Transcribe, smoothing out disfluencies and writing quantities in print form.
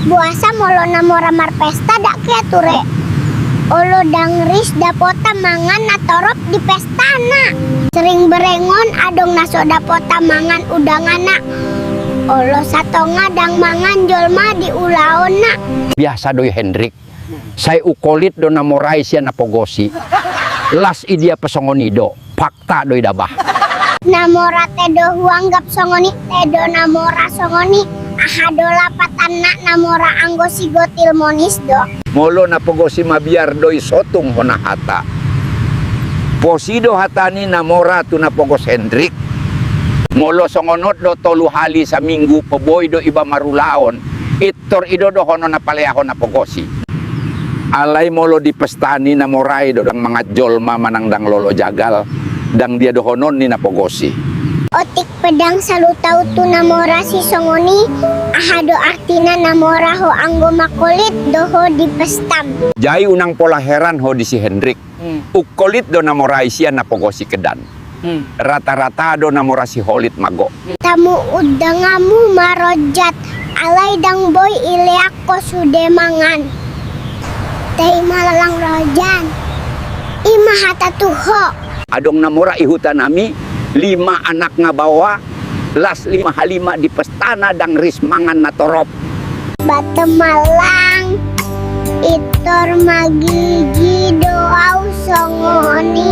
Buasa molo namora marpesta dak keture. Olo dangris dapota mangan natorop di pestana. Sering berengon adong naso dapota mangan udangana. Olo satonga dang mangan jolma di ulaona. Biasa doi Hendrik. Saya ukolit do namorai sia napogosi. Las idia pesongonido. Fakta doi dabah. Namora tedo huanggap songoni tedo namora songoni. Ahado lapat anak namora anggosi gotil monis do. Molo napogosi mabiar doi sotung hona hata. Posido hatani namora tu napogos Hendrik. Molo songonot do tolu hali sa minggu peboy do iba marulaon. Itor ido do hono napaleahon napogosi. Alai molo di pestani namorai do dang mga jolma manangdang lolo jagal. Dang dia do honon ni napogosi. Otik pedang salutau tu namora si songoni. Ahado artina namora ho anggo makolit doho di pestam. Jai unang pola heran ho di si Hendrik. Ukolit do namorai sia napogosi kedan. Rata-rata do namora si holit mago. Tamu udangamu marojat. Alai dang boy ileako sude mangan. Tei malalang rojan. Ima hata tuho. Adong namora ihutan nami 5 anak nga bawa. Las 5 halima di pestana dang ris mangan natorop. Batemalang itor magigi doau songoni.